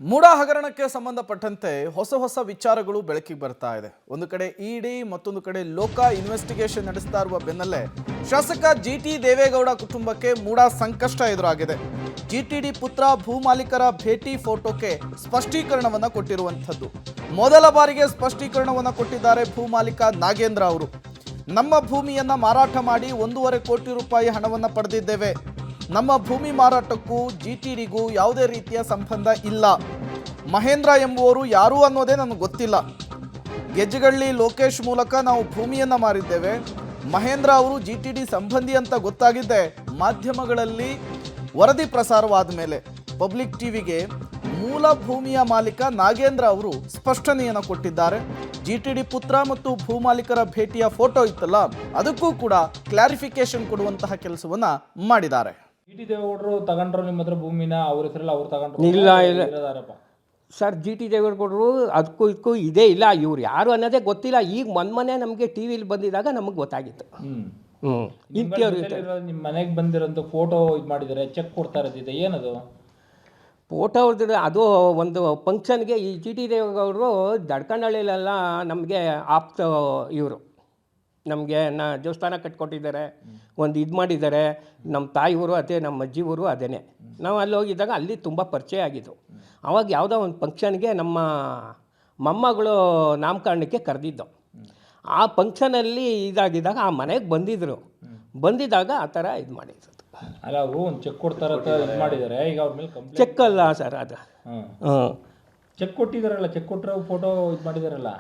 ಮೂಡ ಹಗರಣಕ್ಕೆ ಸಂಬಂಧಪಟ್ಟಂತೆ ಹೊಸ ವಿಚಾರಗಳು ಬೆಳಕಿಗೆ ಬರ್ತಾ ಇದೆ. ಒಂದು ಕಡೆ ಇಡಿ, ಮತ್ತೊಂದು ಕಡೆ ಲೋಕ ಇನ್ವೆಸ್ಟಿಗೇಷನ್ ನಡೆಸ್ತಾ ಇರುವ ಬೆನ್ನಲ್ಲೇ ಶಾಸಕ ಜಿಟಿ ದೇವೇಗೌಡ ಕುಟುಂಬಕ್ಕೆ ಮೂಡ ಸಂಕಷ್ಟ ಎದುರಾಗಿದೆ. ಜಿಟಿಡಿ ಪುತ್ರ ಭೂಮಾಲೀಕರ ಭೇಟಿ ಫೋಟೋಕ್ಕೆ ಸ್ಪಷ್ಟೀಕರಣವನ್ನ ಕೊಟ್ಟಿರುವಂಥದ್ದು. ಮೊದಲ ಬಾರಿಗೆ ಸ್ಪಷ್ಟೀಕರಣವನ್ನ ಕೊಟ್ಟಿದ್ದಾರೆ ಭೂಮಾಲೀಕ ನಾಗೇಂದ್ರ ಅವರು. ನಮ್ಮ ಭೂಮಿಯನ್ನ ಮಾರಾಟ ಮಾಡಿ 1.5 ಕೋಟಿ ರೂಪಾಯಿ ಹಣವನ್ನ ಪಡೆದಿದ್ದೇವೆ. ನಮ್ಮ ಭೂಮಿ ಮಾರಾಟಕ್ಕೂ ಜಿಟಿಡಿಗೂ ಯಾವುದೇ ರೀತಿಯ ಸಂಬಂಧ ಇಲ್ಲ. ಮಹೇಂದ್ರ ಎಂಬುವರು ಯಾರು ಅನ್ನೋದೇ ನನಗೆ ಗೊತ್ತಿಲ್ಲ. ಗೆಜ್ಜೆಗಳ್ಳಿ ಲೋಕೇಶ್ ಮೂಲಕ ನಾವು ಭೂಮಿಯನ್ನ ಮಾರಿದ್ದೇವೆ. ಮಹೇಂದ್ರ ಅವರು ಜಿಟಿಡಿ ಸಂಬಂಧಿ ಅಂತ ಗೊತ್ತಾಗಿದ್ದೆ ಮಾಧ್ಯಮಗಳಲ್ಲಿ ವರದಿ ಪ್ರಸಾರವಾದ ಮೇಲೆ ಪಬ್ಲಿಕ್ ಟಿವಿಗೆ ಮೂಲ ಭೂಮಿಯ ಮಾಲೀಕ ನಾಗೇಂದ್ರ ಅವರು ಸ್ಪಷ್ಟನೆಯನ್ನು ಕೊಟ್ಟಿದ್ದಾರೆ. ಜಿಟಿಡಿ ಪುತ್ರ ಮತ್ತು ಭೂಮಾಲೀಕರ ಭೇಟಿಯ ಫೋಟೋ ಇತ್ತಲ್ಲ, ಅದಕ್ಕೂ ಕೂಡ ಕ್ಲಾರಿಫಿಕೇಶನ್ ಕೊಡುವಂತಹ ಕೆಲಸವನ್ನ ಮಾಡಿದ್ದಾರೆ. ಜಿಟಿ ದೇವೇಗೌಡರು ತಗೊಂಡ್ರು ನಿಮ್ಮ ಹತ್ರ ಭೂಮಿನ ಅವ್ರ ಹೆಸರಲ್ಲಿ ಅವ್ರು ತಗೊಂಡ್ರು? ಇಲ್ಲ ಸರ್, ಜಿಟಿ ದೇವೇಗೌಡರು ಅದಕ್ಕೂ ಇದಕ್ಕೂ ಇದೇ ಇಲ್ಲ. ಇವ್ರು ಯಾರು ಅನ್ನೋದೇ ಗೊತ್ತಿಲ್ಲ. ಈಗ ಮೊನ್ನೆ ನಮಗೆ ಟಿ ವಿಲಿ ಬಂದಿದಾಗ ನಮಗೆ ಗೊತ್ತಾಗಿತ್ತು. ನಿಮ್ಮ ಮನೆಗೆ ಬಂದಿರೋಂಥ ಫೋಟೋ ಇದು ಮಾಡಿದ್ದಾರೆ, ಚೆಕ್ ಕೊಡ್ತಾ ಇರೋದಿದೆ, ಏನದು ಫೋಟೋ ಅವ್ರದ್ದು? ಅದು ಒಂದು ಫಂಕ್ಷನ್ಗೆ ಈ ಜಿಟಿ ದೇವೇಗೌಡರು ದಡ್ಕಂಡಳ್ಳಿಲೆಲ್ಲ ನಮಗೆ ಆಪ್ತ ಇವರು ನಮಗೆ ದೇವಸ್ಥಾನ ಕಟ್ಕೊಟ್ಟಿದ್ದಾರೆ, ಒಂದು ಇದು ಮಾಡಿದ್ದಾರೆ. ನಮ್ಮ ತಾಯಿ ಊರು ಅದೇ, ನಮ್ಮ ಅಜ್ಜಿ ಊರು ಅದೇ. ನಾವು ಅಲ್ಲಿ ಹೋಗಿದ್ದಾಗ ಅಲ್ಲಿ ತುಂಬ ಪರಿಚಯ ಆಗಿದ್ದು. ಆವಾಗ ಯಾವುದೋ ಒಂದು ಫಂಕ್ಷನ್ಗೆ ನಮ್ಮ ಮೊಮ್ಮಗಳು ನಾಮಕರಣಕ್ಕೆ ಕರೆದಿದ್ದು. ಆ ಫಂಕ್ಷನಲ್ಲಿ ಇದಾಗಿದ್ದಾಗ ಆ ಮನೆಗೆ ಬಂದಿದ್ದಾಗ ಆ ಥರ ಇದು ಮಾಡಿದ್ದು. ಅಲ್ಲ, ಅವರು ಒಂದು ಚೆಕ್ ಕೊಡ್ತಾರ ಇದು ಮಾಡಿದ್ದಾರೆ. ಈಗ ಅವ್ರ ಮೇಲೆ ಕಂಪ್ಲೇಂಟ್? ಚೆಕ್ ಅಲ್ಲ ಸರ್, ಅದು ಚೆಕ್ ಕೊಟ್ಟಿದ್ದಾರಲ್ಲ, ಚೆಕ್ ಕೊಟ್ಟರೆ ಫೋಟೋ ಇದು ಮಾಡಿದಾರಲ್ಲ.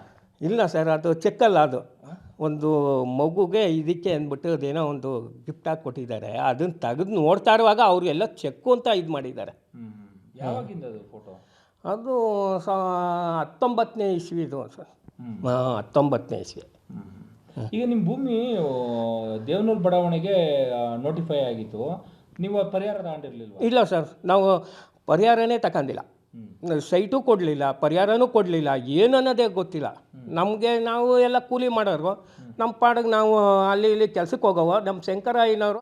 ಇಲ್ಲ ಸರ್, ಅದು ಚೆಕ್ ಅಲ್ಲ. ಅದು ಒಂದು ಮಗುಗೆ ಇದಕ್ಕೆ ಅಂದ್ಬಿಟ್ಟು ಅದೇನೋ ಒಂದು ಗಿಫ್ಟಾಗಿ ಕೊಟ್ಟಿದ್ದಾರೆ. ಅದನ್ನು ತೆಗೆದು ನೋಡ್ತಾ ಇರುವಾಗ ಅವರು ಎಲ್ಲ ಚೆಕ್ಕು ಅಂತ ಇದು ಮಾಡಿದ್ದಾರೆ. ಯಾವಾಗಿಂದ ಅದು ಫೋಟೋ? ಅದು 19ನೇ ಇಸ್ವಿದು ಸರ್. 19ನೇ ಇಸ್ವಿ. ಈಗ ನಿಮ್ಮ ಭೂಮಿ ದೇವನೂರು ಬಡಾವಣೆಗೆ ನೋಟಿಫೈ ಆಗಿತ್ತು, ನೀವು ಪರಿಹಾರ ತಗೊಂಡಿರ್ಲಿಲ್ವ? ಇಲ್ಲ ಸರ್, ನಾವು ಪರಿಹಾರನೇ ತಗೊಂಡಿಲ್ಲ. ಸೈಟು ಕೊಡಲಿಲ್ಲ, ಪರಿಹಾರನೂ ಕೊಡಲಿಲ್ಲ, ಏನು ಅನ್ನೋದೇ ಗೊತ್ತಿಲ್ಲ ನಮಗೆ. ನಾವು ಎಲ್ಲ ಕೂಲಿ ಮಾಡೋರು, ನಮ್ಮ ಪಾಡಿಗೆ ನಾವು ಅಲ್ಲಿ ಇಲ್ಲಿ ಕೆಲಸಕ್ಕೆ ಹೋಗೋವ. ನಮ್ಮ ಶಂಕರಯ್ಯನವರು